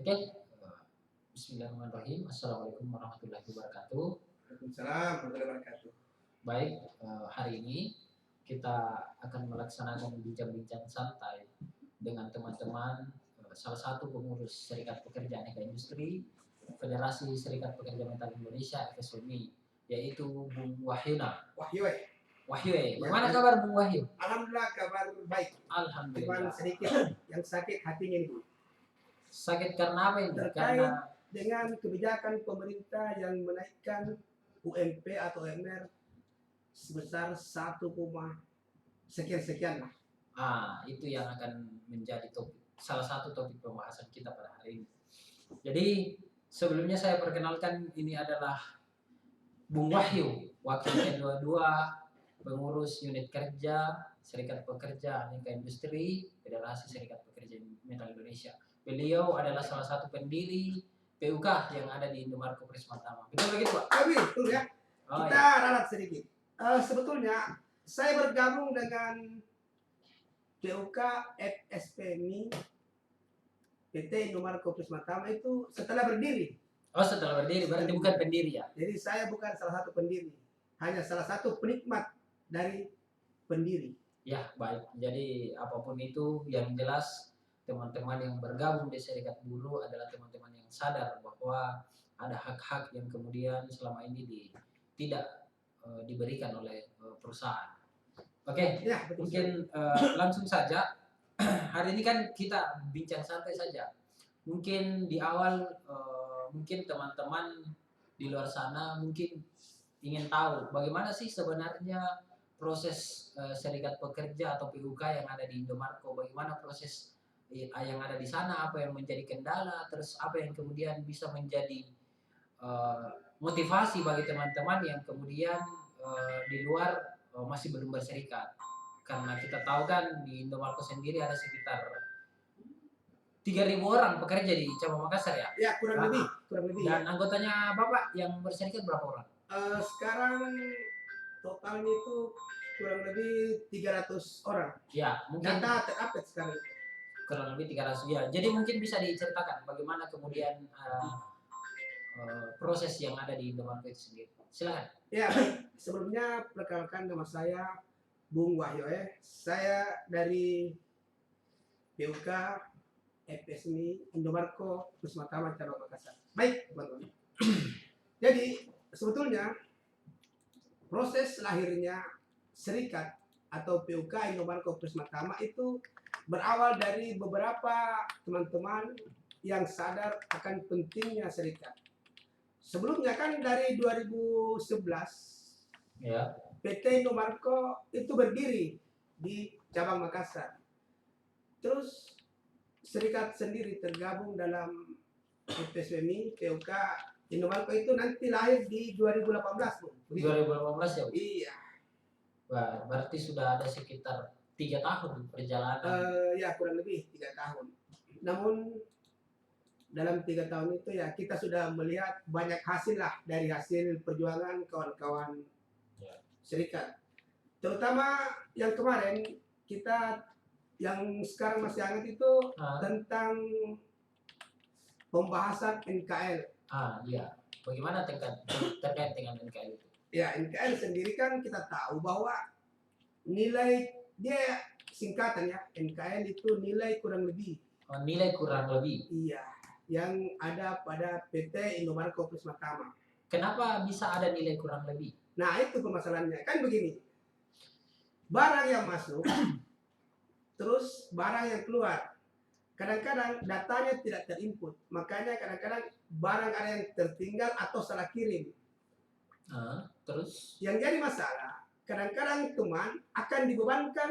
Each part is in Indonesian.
Oke, bismillahirrahmanirrahim. Assalamualaikum warahmatullahi wabarakatuh. Waalaikumsalam warahmatullahi wabarakatuh. Baik, hari ini kita akan melaksanakan bincang-bincang santai dengan teman-teman salah satu pengurus Serikat Pekerja Aneka Industri Federasi Serikat Pekerja Metal Indonesia FSMI, yaitu Bung Wahyuna. Wahyu, Wahyu, bagaimana baik. kabar Bung Wahyu? Alhamdulillah kabar baik. Cuman Alhamdulillah. sedikit yang sakit hatinya ini, Bu. Sakit karena apa ini? Terkait Karena dengan kebijakan pemerintah yang menaikkan UMP atau UMR sebesar 1, sekian-sekian lah. itu yang akan menjadi salah satu topik pembahasan kita pada hari ini. Jadi sebelumnya saya perkenalkan, ini adalah Bung Wahyu, Wakil N22, pengurus unit kerja Serikat Pekerja Aneka Industri Federasi Serikat Pekerja Metal Indonesia. Beliau adalah salah satu pendiri PUK yang ada di Indomarko Prisma Tama. Betul begitu, Pak? Tapi betul ya. Oh, Kita iya. ralat sedikit. Sebetulnya saya bergabung dengan PUK FSPMI PT Indomarko Prisma Tama itu setelah berdiri. Oh, setelah berdiri, berarti bukan pendiri ya? Jadi saya bukan salah satu pendiri, hanya salah satu penikmat dari pendiri. Ya, baik. Jadi apapun itu, yang jelas teman-teman yang bergabung di Serikat Buruh adalah teman-teman yang sadar bahwa ada hak-hak yang kemudian selama ini tidak diberikan oleh perusahaan. Oke, Ya, betul. mungkin langsung saja. Hari ini kan kita bincang santai saja. Mungkin di awal mungkin teman-teman di luar sana mungkin ingin tahu bagaimana sih sebenarnya proses Serikat Pekerja atau PUK yang ada di Indomarko, bagaimana proses yang ada di sana, apa yang menjadi kendala, terus apa yang kemudian bisa menjadi motivasi bagi teman-teman yang kemudian di luar masih belum berserikat. Karena kita tahu kan di Indomarko sendiri ada sekitar 3.000 orang pekerja di cabang Makassar ya? Ya, kurang lebih. Dan anggotanya Bapak yang berserikat berapa orang? Sekarang totalnya itu kurang lebih 300 orang. Ya, mungkin Data terupdate sekarang. kurang lebih 300 ya. Jadi mungkin bisa diceritakan bagaimana kemudian proses yang ada di Indomarko itu sendiri. Silakan. Ya, sebelumnya perkenalkan nama saya Bung Wahyu. Saya dari PUK FSMI Indomarko Prisma Tama Cabang Makassar. Baik, teman-teman. Jadi sebetulnya proses lahirnya serikat atau PUK Indomarko Prisma Tama itu berawal dari beberapa teman-teman yang sadar akan pentingnya serikat. Sebelumnya kan dari 2011 ya, PT Indomarko itu berdiri di cabang Makassar. Terus serikat sendiri tergabung dalam FSMI PUK Indomarko itu nanti lahir di 2018, Bu. 2018 ya? Iya. Wah, berarti sudah ada sekitar 3 tahun perjalanan. Ya, kurang lebih 3 tahun. Namun dalam 3 tahun itu ya kita sudah melihat banyak hasil lah dari hasil perjuangan kawan-kawan serikat. Terutama yang kemarin kita yang sekarang masih hangat itu tentang pembahasan NKL. Iya. Bagaimana terkait dengan NKL itu? Ya, NKL sendiri kan kita tahu bahwa nilai dia singkatannya NKL itu nilai kurang lebih. Nilai kurang lebih. Iya, yang ada pada PT Indomarko Prisma Tama. Kenapa bisa ada nilai kurang lebih? Nah, itu permasalahannya. Kan begini. Barang yang masuk terus barang yang keluar. Kadang-kadang datanya tidak terinput. Makanya kadang-kadang barang ada yang tertinggal atau salah kirim. Terus? Yang jadi masalah, kadang-kadang teman akan dibebankan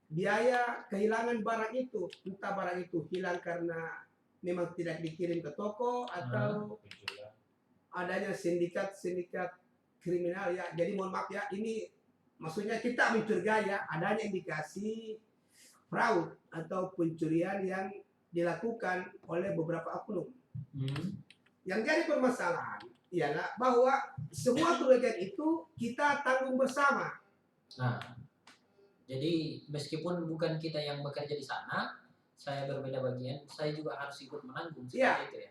biaya kehilangan barang itu. Entah barang itu hilang karena memang tidak dikirim ke toko atau adanya sindikat kriminal ya. Jadi mohon maaf ya, ini maksudnya kita mencurigai ya adanya indikasi fraud atau pencurian yang dilakukan oleh beberapa oknum. Yang jadi permasalahan ialah bahwa semua kerugian itu kita tanggung bersama. Nah, jadi meskipun bukan kita yang bekerja di sana, saya berbeda bagian, saya juga harus ikut menanggung seperti Iya. itu ya.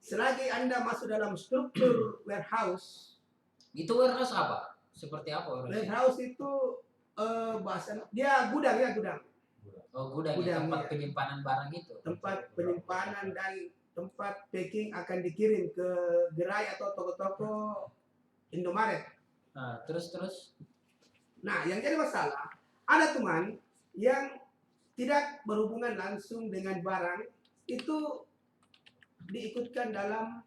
Selagi Anda masuk dalam struktur warehouse, Itu warehouse apa? Seperti apa warehouse? warehouse itu bahasa dia gudang ya, gudang. Oh, gudang, Gudang, tempat iya. penyimpanan barang itu. Tempat penyimpanan dan tempat packing akan dikirim ke gerai atau toko-toko Indomaret. Nah, terus. Nah, yang jadi masalah, ada teman yang tidak berhubungan langsung dengan barang itu diikutkan dalam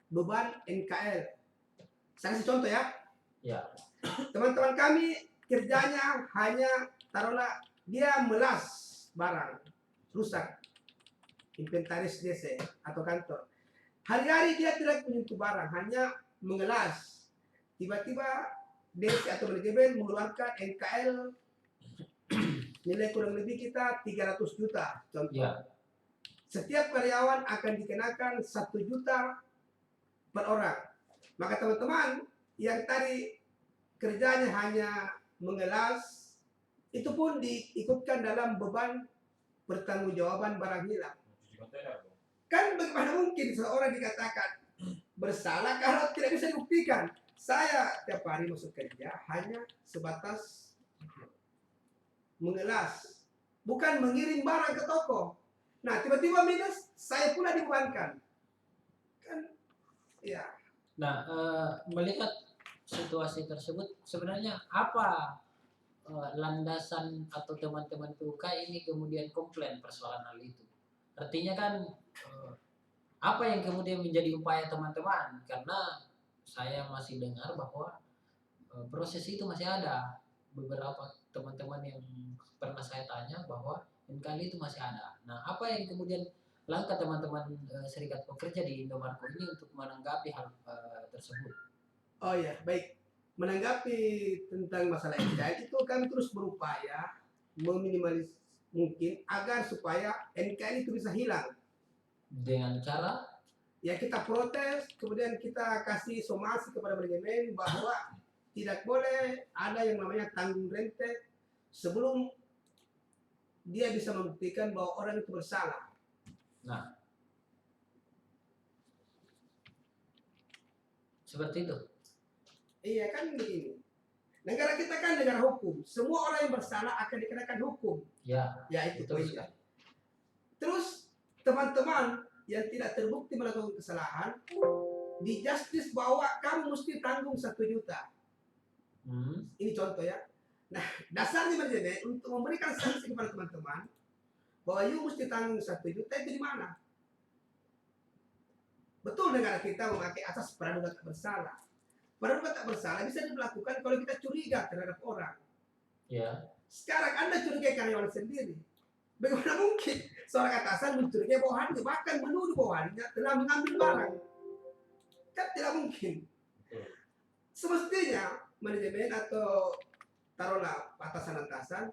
beban NKL. Saya kasih contoh ya. Ya. Teman-teman kami kerjanya hanya taruhlah dia melas barang rusak, inventaris DC atau kantor. Hari-hari dia tidak menyentuh barang, hanya mengelas. Tiba-tiba DC atau manajemen mengeluarkan NKL nilai kurang lebih kita 300 juta contoh. Ya. Setiap karyawan akan dikenakan 1 juta per orang. Maka teman-teman yang tadi kerjanya hanya mengelas, itu pun diikutkan dalam beban pertanggungjawaban barang hilang. Kan bagaimana mungkin seorang dikatakan bersalah kalau tidak bisa dibuktikan? Saya tiap hari masuk kerja hanya sebatas mengelas, bukan mengirim barang ke toko. Nah, tiba-tiba minus, saya pula dibebankan. Kan, ya. Nah, melihat situasi tersebut, sebenarnya apa landasan atau teman-teman PUK ini kemudian komplain persoalan hal itu? Artinya kan apa yang kemudian menjadi upaya teman-teman? Karena saya masih dengar bahwa proses itu masih ada. Beberapa teman-teman yang pernah saya tanya bahwa NKL itu masih ada. Nah, apa yang kemudian langkah teman-teman serikat pekerja di Indomarko ini untuk menanggapi hal tersebut? Oh ya, baik. Menanggapi tentang masalah NKL itu kami terus berupaya meminimalis mungkin agar supaya NKL itu bisa hilang. Dengan cara? Ya kita protes, kemudian kita kasih somasi kepada manajemen bahwa tidak boleh ada yang namanya tanggung rente sebelum dia bisa membuktikan bahwa orang itu bersalah. Nah, seperti itu. Iya kan begini. Negara kita kan negara hukum. Semua orang yang bersalah akan dikenakan hukum. Ya, Ya itu betul poinnya. Terus teman-teman yang tidak terbukti melakukan kesalahan, di justice bahwa kamu mesti tanggung 1 juta. Ini contoh ya. Nah, dasarnya manajemen untuk memberikan sanksi kepada teman-teman bahwa you mesti tanggung 1 juta itu di mana? Betul negara kita memakai asas praduga tak bersalah. Praduga tak bersalah bisa dilakukan kalau kita curiga terhadap orang. Ya. Sekarang Anda curigai karyawan sendiri. Bagaimana mungkin seorang atasan mencurigai bawahannya, bahkan menuduh bawahannya telah mengambil barang? Kan tidak mungkin. Semestinya manajemen atau taruhlah atasan-atasan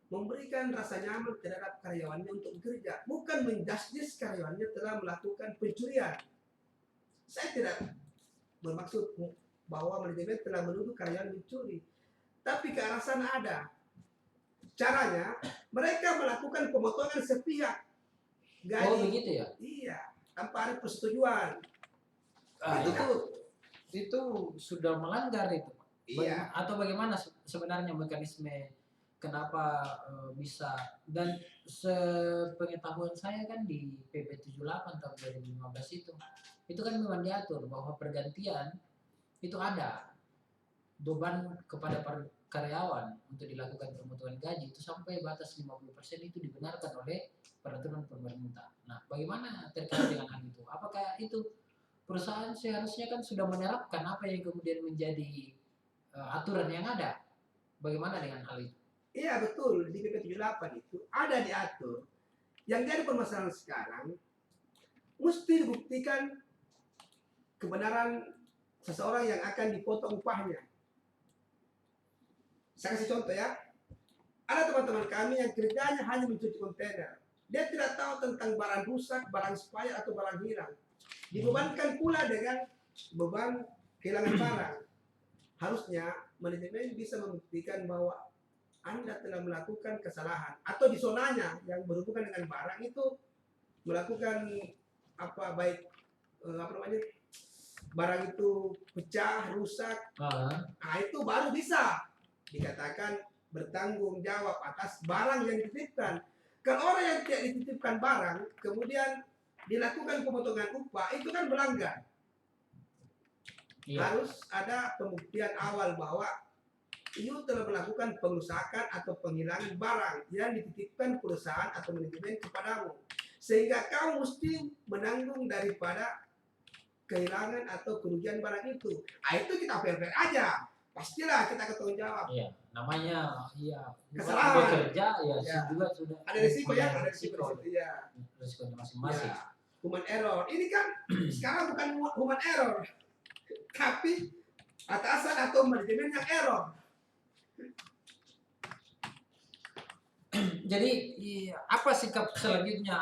memberikan rasa nyaman terhadap karyawannya untuk bekerja, bukan menjustis karyawannya telah melakukan pencurian. Saya tidak bermaksud bahwa manajemen telah menuduh karyawan mencuri, tapi ke arah sana ada. Caranya mereka melakukan pemotongan sepihak gaji. Oh begitu ya? Iya, tanpa ada persetujuan. Itu sudah melanggar itu. Iya. Atau bagaimana sebenarnya mekanisme kenapa bisa, dan sepengetahuan saya kan di PP 78 tahun 2015 itu kan memang diatur bahwa pergantian itu ada beban kepada karyawan untuk dilakukan pemotongan gaji itu sampai batas 50% itu dibenarkan oleh peraturan pemerintah. Nah, bagaimana terkait dengan hal itu? Apakah itu perusahaan seharusnya kan sudah menerapkan apa yang kemudian menjadi aturan yang ada? Bagaimana dengan hal itu? Iya betul, di PP 78 itu ada diatur. Yang jadi permasalahan sekarang mesti dibuktikan kebenaran seseorang yang akan dipotong upahnya. Saya kasih contoh ya. Ada teman-teman kami yang kerjanya hanya mencuci kontainer. Dia tidak tahu tentang barang rusak, barang expired atau barang hilang. Dibebankan pula dengan beban kehilangan barang. Harusnya manajemen bisa membuktikan bahwa Anda telah melakukan kesalahan atau di zonanya yang berhubungan dengan barang itu melakukan apa baik apa namanya barang itu pecah, rusak, nah itu baru bisa dikatakan bertanggung jawab atas barang yang dititipkan. Kalau orang yang tidak dititipkan barang kemudian dilakukan pemotongan upah itu kan melanggar. Iya. Harus ada pembuktian awal bahwa you telah melakukan pengusakan atau penghilangan barang yang dititipkan perusahaan atau manajemen kepadamu, sehingga kamu mesti menanggung daripada kehilangan atau kerugian barang itu. Nah, itu kita fair-fair aja, pastilah kita bertanggung jawab. Iya, namanya iya Kesalahan. bekerja ya, Ya. juga sudah Ada risiko ya, ada risiko risiko. Ya. risikonya masing-masing. Ya. Human error. Ini kan sekarang bukan human error, tapi atasan atau manajemen yang error. Jadi apa sikap selanjutnya,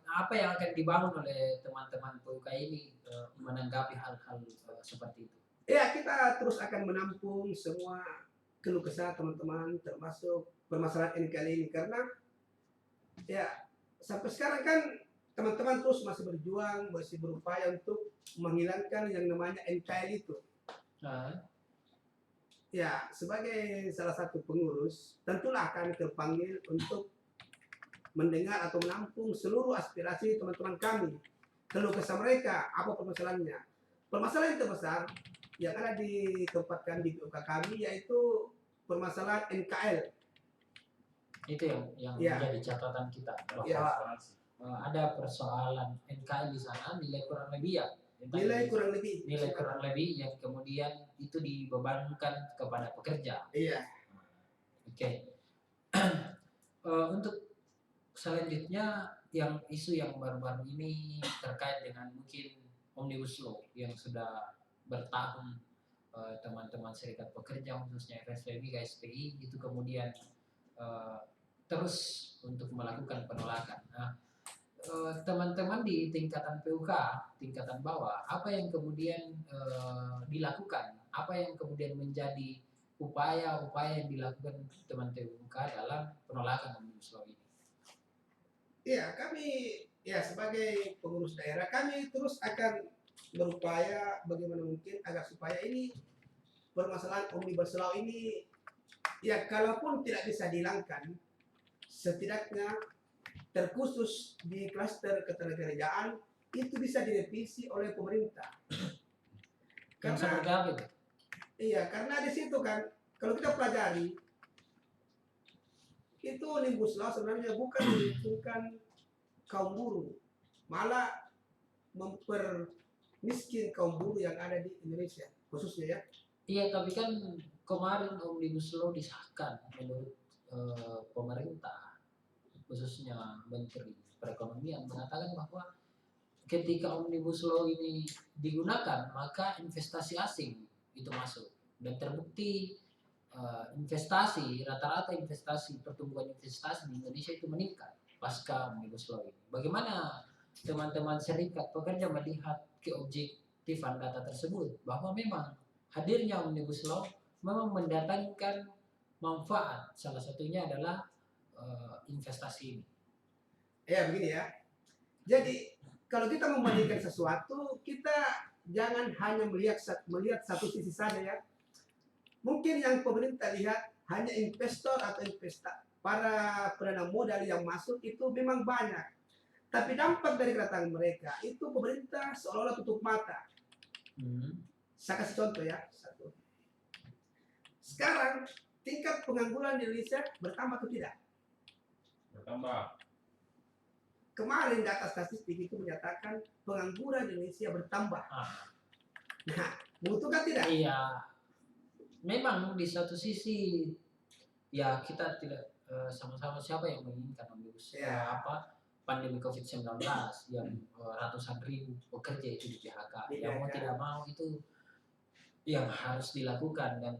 apa yang akan dibangun oleh teman-teman PUK ini menanggapi hal-hal seperti itu? Ya, kita terus akan menampung semua keluh kesah teman-teman termasuk permasalahan NKL ini karena ya sampai sekarang kan teman-teman terus masih berjuang, masih berupaya untuk menghilangkan yang namanya NKL itu. Ya, sebagai salah satu pengurus, tentulah kami terpanggil untuk mendengar atau menampung seluruh aspirasi teman-teman kami. Keluh kesah mereka, apa permasalahannya. Permasalahan yang terbesar yang ada ditempatkan di PUK kami yaitu permasalahan NKL. Itu yang Ya. menjadi catatan kita bahwa Ya. Ada persoalan NKL di sana, nilai kurang lebih ya. Nilai kurang lebih yang kemudian itu dibebankan kepada pekerja. Iya. Oke. Untuk selanjutnya yang isu yang baru-baru ini terkait dengan mungkin Omnibus Law yang sudah bertahun teman-teman serikat pekerja khususnya FSPB, KSPI itu kemudian terus untuk melakukan penolakan. Nah, teman-teman di tingkatan PUK, tingkatan bawah, apa yang kemudian dilakukan, apa yang kemudian menjadi upaya-upaya yang dilakukan teman PUK dalam penolakan Omnibus Law ini? Iya, kami ya sebagai pengurus daerah kami terus akan berupaya bagaimana mungkin agar supaya ini permasalahan Omnibus Law ini ya kalaupun tidak bisa dihilangkan setidaknya terkhusus di klaster ketenagakerjaan itu bisa direvisi oleh pemerintah. Karena iya, karena di situ kan kalau kita pelajari itu Omnibus Law sebenarnya bukan menguntungkan kaum buruh, malah mempermiskin kaum buruh yang ada di Indonesia khususnya ya. Iya, tapi kan kemarin Omnibus Law disahkan menurut pemerintah, khususnya Menteri Perekonomian mengatakan bahwa ketika Omnibus Law ini digunakan maka investasi asing itu masuk dan terbukti rata-rata investasi pertumbuhan investasi di Indonesia itu meningkat pasca Omnibus Law ini. Bagaimana teman-teman serikat pekerja melihat keobjektifan data tersebut bahwa memang hadirnya Omnibus Law memang mendatangkan manfaat, salah satunya adalah investasi ini. Ya begini ya. Jadi kalau kita membandingkan sesuatu, kita jangan hanya melihat satu sisi saja ya. Mungkin yang pemerintah lihat hanya investor atau para pendana modal yang masuk itu memang banyak. Tapi dampak dari kedatangan mereka itu pemerintah seolah-olah tutup mata. Saya kasih contoh ya. Sekarang tingkat pengangguran di Indonesia bertambah atau tidak? Bertambah. Kemarin data statistik itu menyatakan pengangguran di Indonesia bertambah. Nah, menguntungkan tidak? Iya, memang di satu sisi ya kita tidak sama-sama siapa yang menginginkan Omnibus pandemi COVID-19 yang ratusan ribu pekerja itu di PHK. Yang mau tidak mau itu yang harus dilakukan dan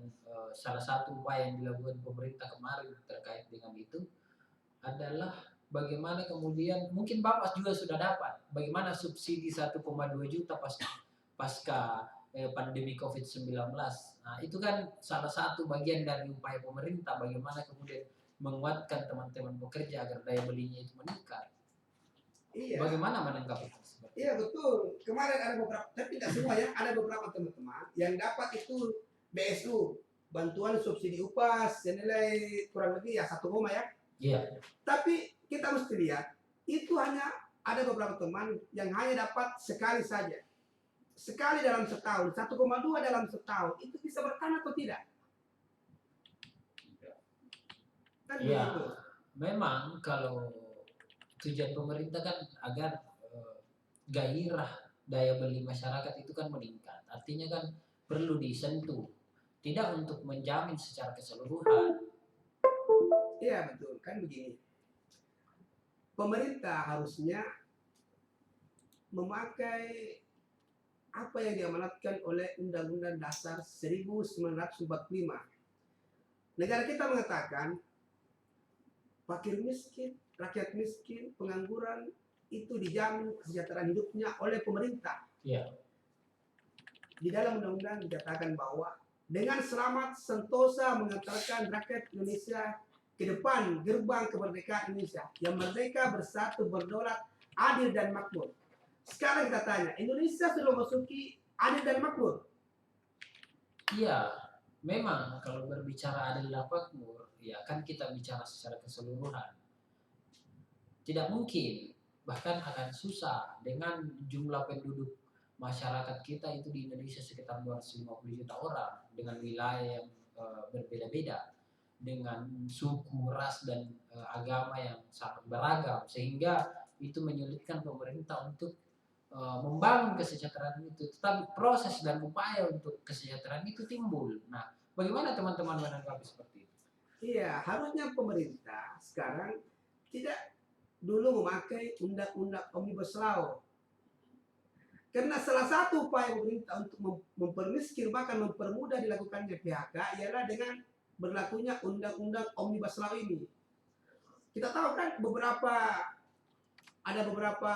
salah satu upaya yang dilakukan pemerintah kemarin terkait dengan itu adalah bagaimana kemudian mungkin Bapak juga sudah dapat bagaimana subsidi 1,2 juta pasca pandemi COVID-19. Nah, itu kan salah satu bagian dari upaya pemerintah bagaimana kemudian menguatkan teman-teman pekerja agar daya belinya itu meningkat. Iya. Bagaimana menanggapi hal seperti Iya betul. Kemarin ada beberapa, tapi tidak semua ya, ada beberapa teman-teman yang dapat itu BSU, bantuan subsidi upah senilai kurang lebih ya 1 koma ya. Iya. Tapi kita mesti lihat, itu hanya ada beberapa teman yang hanya dapat sekali saja. Sekali dalam setahun, 1,2 dalam setahun, itu bisa bertahan atau tidak? Kan Iya, begitu. memang kalau tujuan pemerintah kan agar gairah daya beli masyarakat itu kan meningkat. Artinya kan perlu disentuh, tidak untuk menjamin secara keseluruhan. Iya betul, kan begini. Pemerintah harusnya memakai apa yang diamanatkan oleh Undang-Undang Dasar 1945. Negara kita mengatakan fakir miskin, rakyat miskin, pengangguran itu dijamin kesejahteraan hidupnya oleh pemerintah. Iya. Di dalam undang-undang dikatakan bahwa dengan selamat sentosa mengantarkan rakyat Indonesia ke depan gerbang kemerdekaan Indonesia yang merdeka, bersatu, berdaulat, adil dan makmur. Sekarang kita tanya, Indonesia sudah memasuki adil dan makmur? Iya, memang kalau berbicara adil dan makmur, ya kan kita bicara secara keseluruhan. Tidak mungkin, bahkan akan susah dengan jumlah penduduk masyarakat kita itu di Indonesia sekitar 250 juta orang dengan wilayah yang berbeda-beda, dengan suku, ras dan agama yang sangat beragam, sehingga itu menyulitkan pemerintah untuk membangun kesejahteraan itu. Tetapi proses dan upaya untuk kesejahteraan itu timbul. Nah, bagaimana teman-teman menanggapi seperti itu? Iya, harusnya pemerintah sekarang tidak dulu memakai undang-undang Omnibus Law. Karena salah satu upaya pemerintah untuk mempermiskin bahkan mempermudah dilakukannya PHK ialah dengan berlakunya undang-undang Omnibus Law ini. Kita tahu kan ada beberapa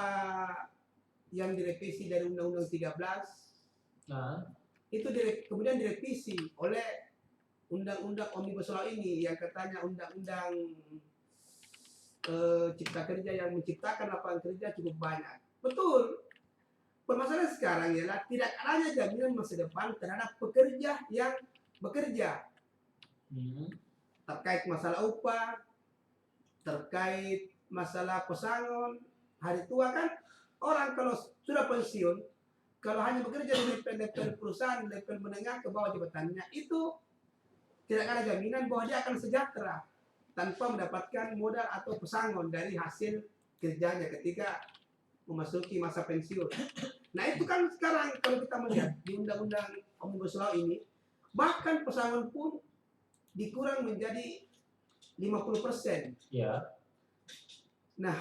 yang direvisi dari Undang-Undang 13. Nah, itu kemudian direvisi oleh Undang-Undang Omnibus Law ini yang katanya undang-undang cipta kerja yang menciptakan lapangan kerja cukup banyak. Betul. Permasalahan sekarang ialah tidak adanya jaminan masa depan terhadap pekerja yang bekerja. Terkait masalah upah, terkait masalah pesangon, hari tua kan orang kalau sudah pensiun, kalau hanya bekerja di level perusahaan, level menengah ke bawah jabatannya, itu tidak ada jaminan bahwa dia akan sejahtera tanpa mendapatkan modal atau pesangon dari hasil kerjanya ketika memasuki masa pensiun. Nah itu kan sekarang kalau kita melihat di Undang-Undang Omnibus Law ini, bahkan pesangon pun dikurang menjadi 50%. ya. Nah,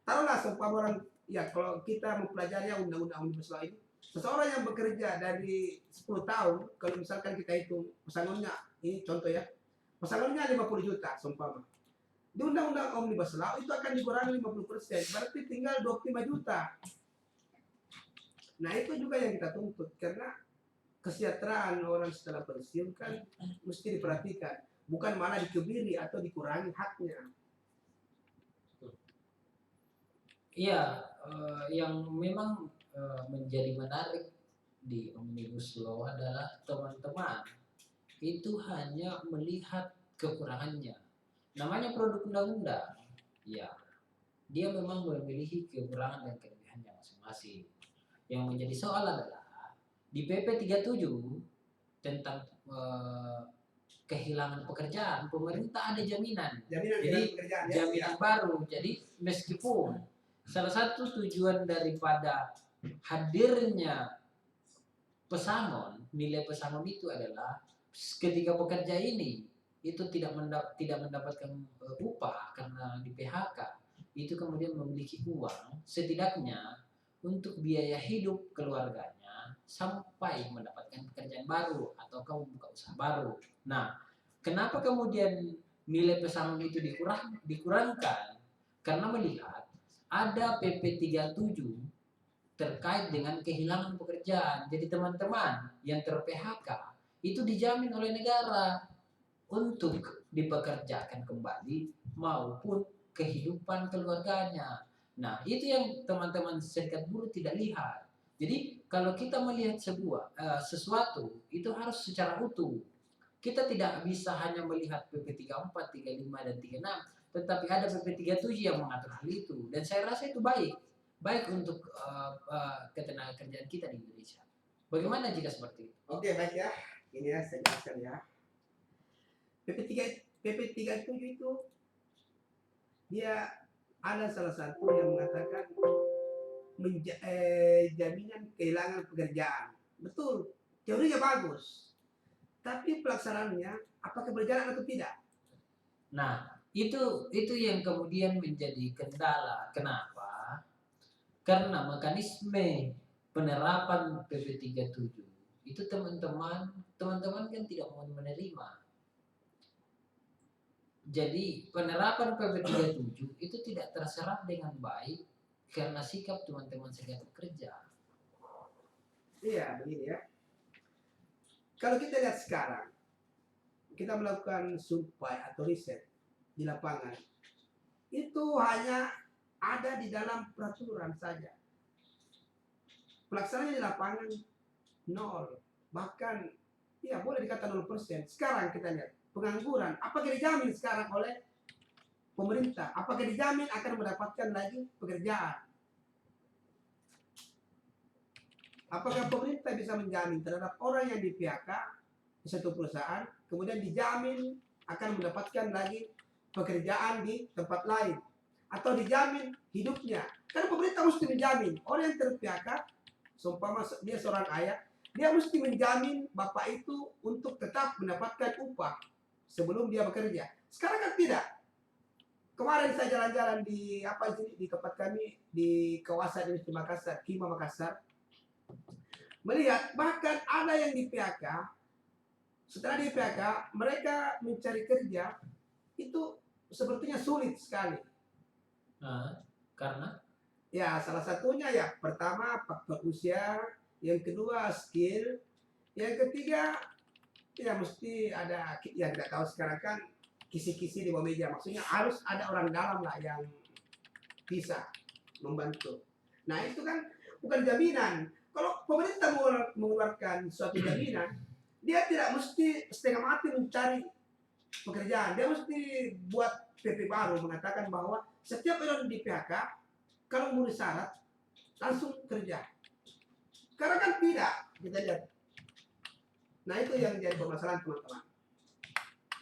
taruhlah seumpama orang, ya kalau kita mempelajari Undang-Undang Omnibus Law ini, seseorang yang bekerja dari 10 tahun, kalau misalkan kita hitung pesangonnya, ini contoh ya, pesangonnya 50 juta seumpama. Di Undang-Undang Omnibus Law itu akan dikurangi 50%, berarti tinggal 25 juta. Nah itu juga yang kita tuntut, karena kesejahteraan orang setelah pensiun kan mesti diperhatikan, bukan malah dikebiri atau dikurangi haknya. Iya, yang memang menjadi menarik di Omnibus Law adalah teman-teman itu hanya melihat kekurangannya. Namanya produk undang-undang, ya dia memang memiliki kekurangan dan kelebihannya masing-masing. Yang menjadi soal adalah di PP 37 tentang kehilangan pekerjaan, pemerintah ada jaminan. Jadi jaminan baru. Jadi meskipun salah satu tujuan daripada hadirnya pesangon, nilai pesangon itu adalah ketika pekerja ini itu tidak mendapatkan upah karena di PHK, itu kemudian memiliki uang setidaknya untuk biaya hidup keluarganya sampai mendapatkan pekerjaan baru atau kamu buka usaha baru. Nah, kenapa kemudian nilai pesangon itu dikurangkan? Karena melihat ada PP 37 terkait dengan kehilangan pekerjaan. Jadi teman-teman yang ter-PHK itu dijamin oleh negara untuk dipekerjakan kembali maupun kehidupan keluarganya. Nah, itu yang teman-teman serikat buruh tidak lihat. Jadi kalau kita melihat sesuatu itu harus secara utuh. Kita tidak bisa hanya melihat PP 34, 35 dan 36, tetapi ada PP 37 yang mengatur hal itu, dan saya rasa itu baik untuk ketenagakerjaan kita di Indonesia. Bagaimana jika seperti itu? Oke, baik ya. Ini ya saya jelaskan ya. PP 37 itu dia ada salah satu yang mengatakan jaminan kehilangan pekerjaan. Betul, teorinya bagus. Tapi pelaksanaannya apakah berjalan atau tidak? Nah, itu yang kemudian menjadi kendala. Kenapa? Karena mekanisme penerapan PP 37 itu teman-teman kan tidak mau menerima. Jadi penerapan PP 37 itu tidak terserap dengan baik karena sikap teman-teman serikat pekerja. Iya, begini ya. Kalau kita lihat sekarang, kita melakukan survei atau riset di lapangan, itu hanya ada di dalam peraturan saja. Pelaksanaannya di lapangan nol, bahkan ya boleh dikatakan 0%. Sekarang kita lihat pengangguran, apakah dijamin sekarang oleh pemerintah? Apakah dijamin akan mendapatkan lagi pekerjaan? Apakah pemerintah bisa menjamin terhadap orang yang di PHK di satu perusahaan, kemudian dijamin akan mendapatkan lagi pekerjaan di tempat lain, atau dijamin hidupnya? Karena pemerintah mesti menjamin orang yang ter-PHK, seumpama dia seorang ayah, dia mesti menjamin bapak itu untuk tetap mendapatkan upah sebelum dia bekerja. Sekarang kan tidak. Kemarin saya jalan-jalan di tempat kami di kawasan Industri Makassar, Kima Makassar, melihat bahkan ada yang di PHK. Setelah di PHK, mereka mencari kerja itu sepertinya sulit sekali. Karena ya salah satunya ya pertama faktor usia, yang kedua skill, yang ketiga ya mesti ada, ya tidak tahu sekarang kan kisi-kisi di bawah meja, maksudnya harus ada orang dalam lah yang bisa membantu. Nah itu kan bukan jaminan. Kalau pemerintah mengeluarkan suatu jaminan, dia tidak mesti setengah mati mencari pekerjaan. Dia mesti buat PP baru mengatakan bahwa setiap orang di PHK kalau memenuhi syarat langsung kerja. Karena kan tidak, kita lihat. Nah itu yang jadi permasalahan teman-teman.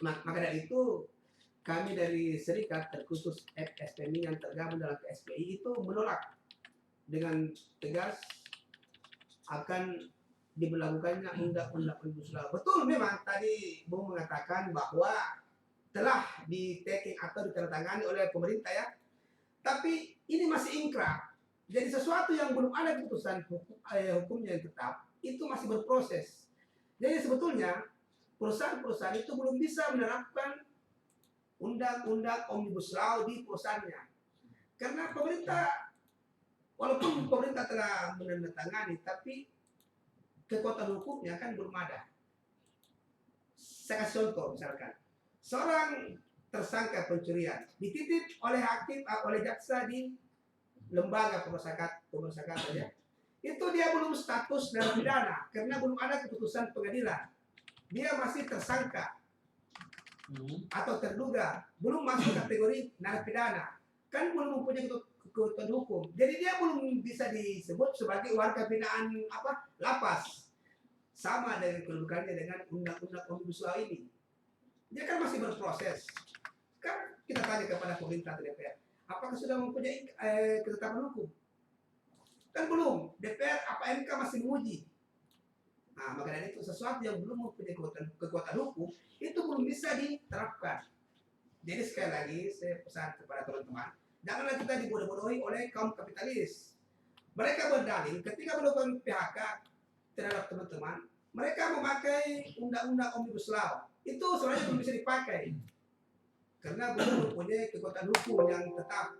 Maka dari itu kami dari serikat terkhusus FSPMI yang tergabung dalam PSPI itu menolak dengan tegas akan diberlakukannya undang-undang Omnibus Law. Betul memang tadi Bung mengatakan bahwa telah di-taking atau ditandatangani oleh pemerintah ya. Tapi ini masih ingkrah. Jadi sesuatu yang belum ada keputusan hukumnya yang tetap itu masih berproses. Jadi sebetulnya perusahaan-perusahaan itu belum bisa menerapkan undang-undang Omnibus Law di perusahaannya. Karena pemerintah, walaupun pemerintah telah menandatangani, tapi kekuatan hukumnya kan belum ada. Saya kasih contoh misalkan, seorang tersangka pencurian dititip oleh hakim, oleh jaksa di lembaga pemasyarakatan ya. Itu dia belum status narapidana karena belum ada keputusan pengadilan. Dia masih tersangka atau terduga, belum masuk kategori narapidana, kan belum mempunyai kekuatan hukum. Jadi dia belum bisa disebut sebagai warga binaan lapas. Sama dengan kedudukannya dengan undang-undang Omnibus Law ini. Dia kan masih berproses. Kan kita tanya kepada pemerintah DPR, apakah sudah mempunyai ketetapan hukum? Kan belum. DPR MK masih menguji. Nah, maka dari itu sesuatu yang belum mempunyai kekuatan hukum itu belum bisa diterapkan. Jadi sekali lagi saya pesan kepada teman-teman, janganlah kita dibodoh-bodohi oleh kaum kapitalis. Mereka berdalih ketika melakukan PHK terhadap teman-teman, mereka memakai undang-undang Omnibus Law. Itu sebenarnya belum bisa dipakai karena belum mempunyai kekuatan hukum yang tetap.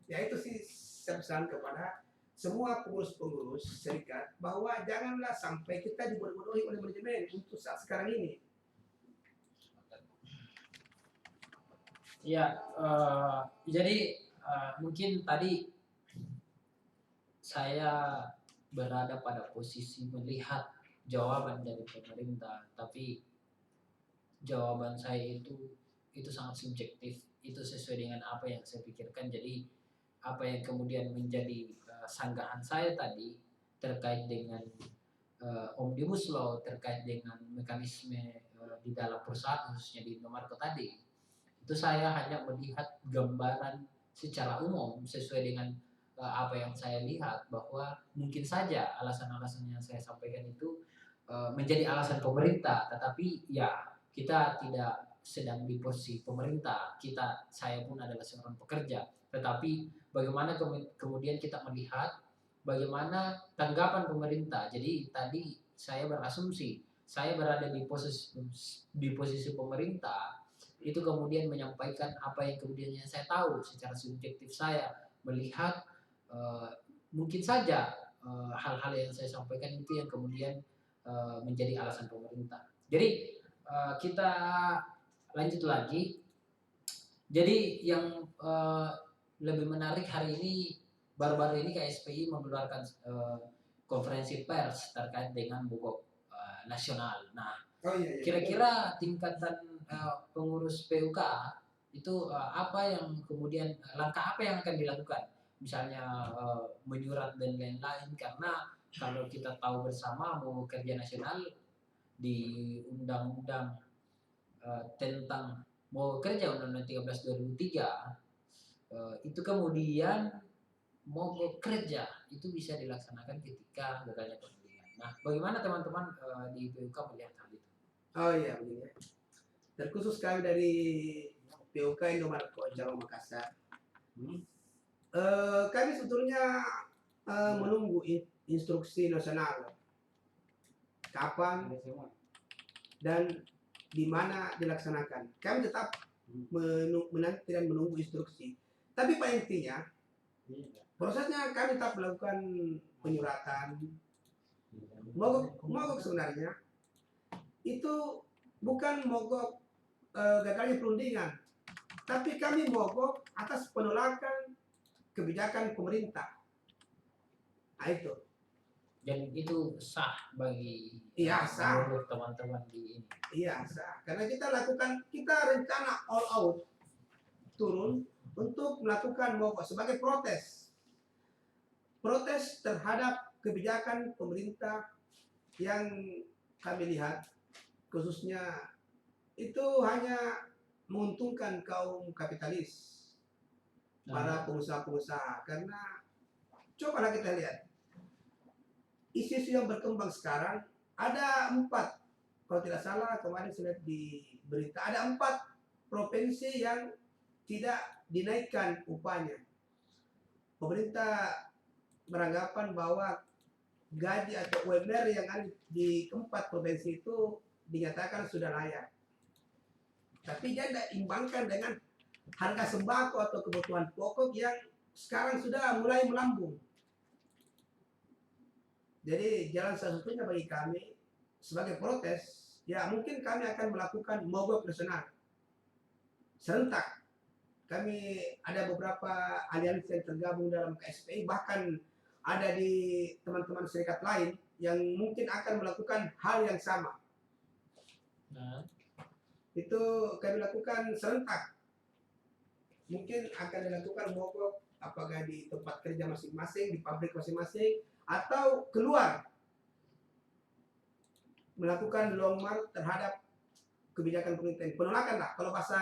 Ya itu sih saya pesan kepada semua pengurus-pengurus serikat bahwa janganlah sampai kita dibodoh-bodohi oleh manajemen untuk saat sekarang ini. Ya, jadi mungkin tadi saya berada pada posisi melihat jawaban dari pemerintah, tapi jawaban saya itu sangat subjektif, itu sesuai dengan apa yang saya pikirkan. Jadi apa yang kemudian menjadi sanggahan saya tadi terkait dengan omnibus law, terkait dengan mekanisme di dalam perusahaan khususnya di Indomaret tadi, itu saya hanya melihat gambaran secara umum sesuai dengan apa yang saya lihat, bahwa mungkin saja alasan-alasan yang saya sampaikan itu menjadi alasan pemerintah, tetapi ya kita tidak sedang di posisi pemerintah, saya pun adalah seorang pekerja, tetapi bagaimana kemudian kita melihat bagaimana tanggapan pemerintah. Jadi tadi saya berasumsi saya berada di posisi pemerintah, itu kemudian menyampaikan apa yang kemudian yang saya tahu secara subjektif. Saya melihat mungkin saja hal-hal yang saya sampaikan itu yang kemudian menjadi alasan pemerintah. Jadi kita lanjut lagi. Jadi yang lebih menarik hari ini, baru-baru ini KSPI mengeluarkan konferensi pers terkait dengan mogok nasional. Nah, Oh iya, iya. kira-kira tingkatan pengurus PUK itu apa yang kemudian langkah apa yang akan dilakukan? Misalnya menyurat dan lain-lain, karena kalau kita tahu bersama mogok kerja nasional di undang-undang tentang mogok kerja Undang-Undang 13 2003 itu kemudian mogok kerja itu bisa dilaksanakan ketika gagalnya pembelian. Nah, bagaimana teman-teman di PUK melihat hal itu? Oh iya, begini ya. Terkhusus kami dari PUK Indomaret Jawa Makassar, kami sebetulnya menunggu instruksi nasional kapan dan di mana dilaksanakan. Kami tetap menanti dan menunggu instruksi. Tapi pada intinya prosesnya kami tetap melakukan penyuratan. Mogok sebenarnya itu bukan mogok gagalnya perundingan, tapi kami mogok atas penolakan kebijakan pemerintah. Nah, itu. Dan itu sah bagi sah. menurut teman-teman di ini. Iya, sah. Karena kita rencana all out turun untuk melakukan mogok sebagai protes. Protes terhadap kebijakan pemerintah yang kami lihat khususnya itu hanya menguntungkan kaum kapitalis, para pengusaha-pengusaha. Karena cobalah kita lihat isu-isu yang berkembang sekarang, ada 4, kalau tidak salah kemarin saya lihat di berita, ada 4 provinsi yang tidak dinaikkan upahnya. Pemerintah beranggapan bahwa gaji atau UMR yang ada di 4 provinsi itu dinyatakan sudah layak. Tapi dia tidak imbangkan dengan harga sembako atau kebutuhan pokok yang sekarang sudah mulai melambung. Jadi jalan satu-satunya bagi kami sebagai protes, ya mungkin kami akan melakukan mogok nasional serentak. Kami ada beberapa aliansi yang tergabung dalam KSPI, bahkan ada di teman-teman serikat lain yang mungkin akan melakukan hal yang sama. Itu kami lakukan serentak. Mungkin akan dilakukan mogok apakah di tempat kerja masing-masing, di pabrik masing-masing, atau keluar melakukan long march terhadap kebijakan pemerintah. Penolakan lah, kalau bahasa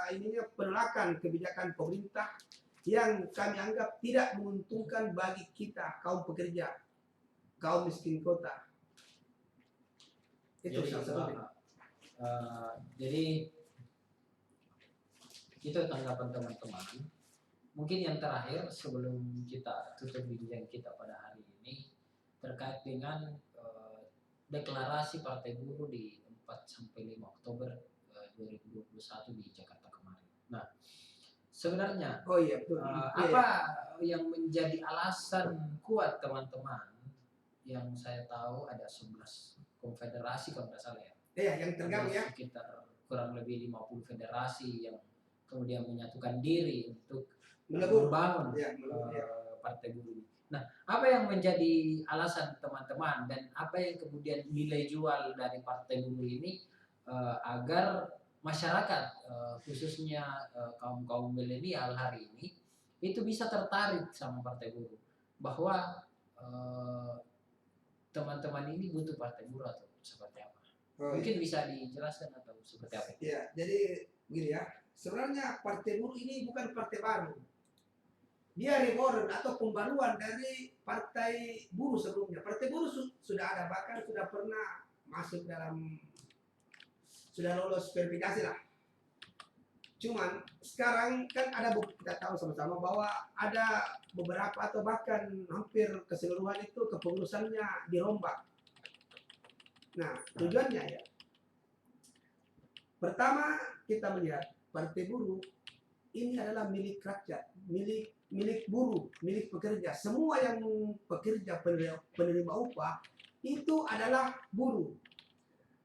ininya penolakan kebijakan pemerintah yang kami anggap tidak menguntungkan bagi kita kaum pekerja, kaum miskin kota. Itu salah satunya. Jadi itu tanggapan teman-teman. Mungkin yang terakhir sebelum kita tutup bincang kita pada hari ini terkait dengan deklarasi Partai Buruh di 4 sampai 5 Oktober 2021 di Jakarta kemarin. Nah, sebenarnya Oh iya betul. apa yang menjadi alasan kuat teman-teman yang saya tahu ada 11 konfederasi kalau tidak salah ya. Iya, yang tergabung ya. Sekitar kurang lebih 50 federasi yang kemudian menyatukan diri untuk Melebur. membangun Ya, melebur ya. Partai Buruh. Nah, apa yang menjadi alasan teman-teman dan apa yang kemudian nilai jual dari Partai Buruh ini agar masyarakat khususnya kaum milenial hari ini itu bisa tertarik sama Partai Buruh, bahwa teman-teman ini butuh Partai Buruh atau seperti apa? Oh, Mungkin bisa dijelaskan atau seperti apa? ya, jadi begini ya. Sebenarnya Partai Buruh ini bukan partai baru. Dia reborn atau pembaruan dari Partai Buruh sebelumnya. Partai Buruh sudah ada, bahkan sudah pernah masuk dalam, sudah lolos verifikasi lah. Cuman sekarang kan ada, kita tahu sama-sama bahwa ada beberapa atau bahkan hampir keseluruhan itu kepengurusannya dirombak. Nah, tujuannya ya, pertama kita melihat Partai Buruh ini adalah milik rakyat, milik buruh, milik pekerja. Semua yang pekerja penerima upah itu adalah buruh.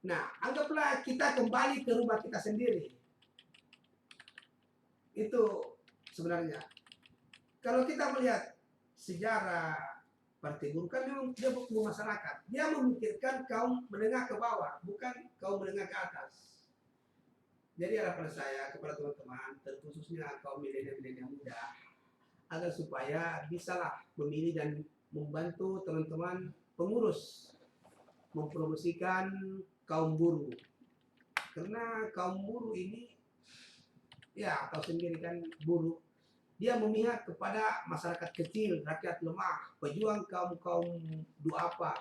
Nah, anggaplah kita kembali ke rumah kita sendiri. Itu sebenarnya. Kalau kita melihat sejarah Partai Buruh kan memang dia bukan masyarakat. Dia memikirkan kaum menengah ke bawah, bukan kaum menengah ke atas. Jadi harapan saya kepada teman-teman, terkhususnya kaum milenial muda, agar supaya bisalah memilih dan membantu teman-teman pengurus mempromosikan kaum buruh. Karena kaum buruh ini, ya tahu sendiri kan, buruh dia memihak kepada masyarakat kecil, rakyat lemah, pejuang kaum duafa.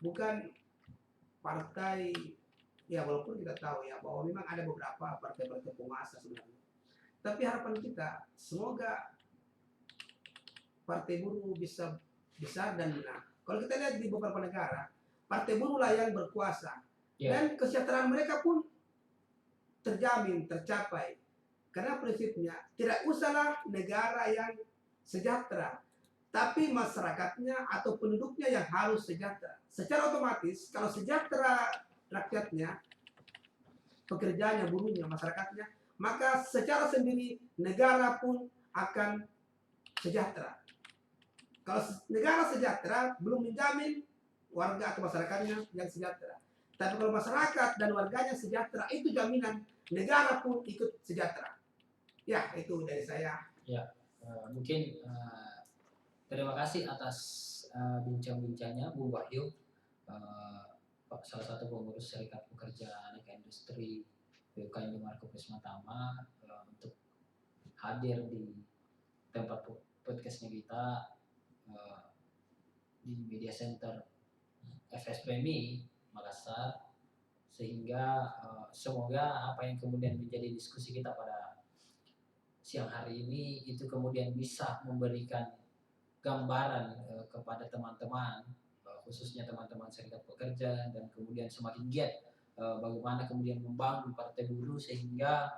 Bukan partai, ya walaupun kita tahu ya bahwa memang ada beberapa partai-partai penguasa sebenarnya. Tapi harapan kita, semoga Partai Buruh bisa besar dan menang. Kalau kita lihat di beberapa negara, Partai Buruh lah yang berkuasa. Dan kesejahteraan mereka pun terjamin, tercapai. Karena prinsipnya, tidak usahlah negara yang sejahtera, tapi masyarakatnya atau penduduknya yang harus sejahtera. Secara otomatis, kalau sejahtera rakyatnya, pekerjaannya, buruhnya, masyarakatnya, maka secara sendiri negara pun akan sejahtera. Kalau negara sejahtera belum menjamin warga atau masyarakatnya yang sejahtera. Tapi kalau masyarakat dan warganya sejahtera, itu jaminan negara pun ikut sejahtera. Ya, itu dari saya. Ya, mungkin terima kasih atas bincang-bincangnya Bu Wahyu, salah satu pengurus Serikat Pekerja Aneka Industri PUK Indomaret Prisma Tama, untuk hadir di tempat podcastnya kita di Media Center FS Premi Makassar, sehingga semoga apa yang kemudian menjadi diskusi kita pada siang hari ini itu kemudian bisa memberikan gambaran kepada teman-teman, khususnya teman-teman serikat pekerja, dan kemudian semakin giat bagaimana kemudian membangun Partai Buruh sehingga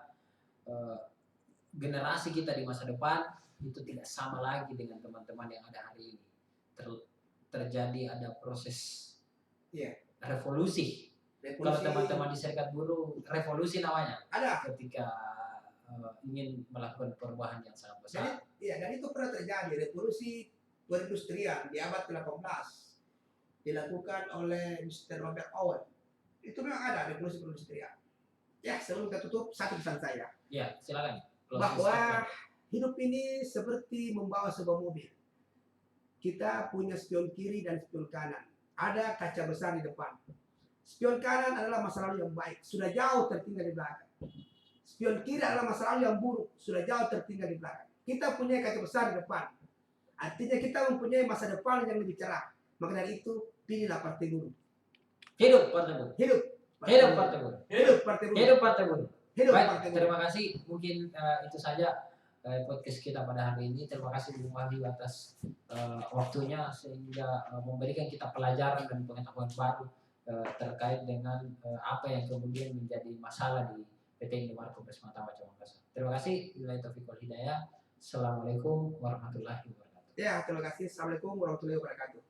generasi kita di masa depan itu tidak sama lagi dengan teman-teman yang ada hari ini. Terjadi ada proses revolusi. Kalau teman-teman di serikat buruh, revolusi namanya. Ada. Ketika ingin melakukan perubahan yang sangat besar. Dan itu pernah terjadi revolusi perindustrian di abad ke-18 dilakukan oleh Mr. Robert Owen. Itu memang ada revolusi perindustrian. Ya, sebelum kita tutup, satu pesan saya. Ya, silakan. Bahwa hidup ini seperti membawa sebuah mobil. Kita punya spion kiri dan spion kanan. Ada kaca besar di depan. Spion kanan adalah masa lalu yang baik, sudah jauh tertinggal di belakang. Spion kiri adalah masa lalu yang buruk, sudah jauh tertinggal di belakang. Kita punya kaca besar di depan. Artinya kita mempunyai masa depan yang lebih cerah. Maka dari itu, pilihlah Partai Buruh. Hidup Partai Buruh. Hidup. Hidup Partai Buruh. Hidup Partai Buruh. Hidup Partai Buruh. Hidup Baik, Partai Buruh. terima kasih. Mungkin itu saja podcast kita pada hari ini. Terima kasih Bung Wahyu atas waktunya sehingga memberikan kita pelajaran dan pengetahuan baru terkait dengan apa yang kemudian menjadi masalah di PT Indomaret Kompres Mata Wajah Makassar. Terima kasih. Bila taufiq wal hidayah. Assalamualaikum warahmatullahi wabarakatuh. Ya, terima kasih. Assalamualaikum warahmatullahi wabarakatuh.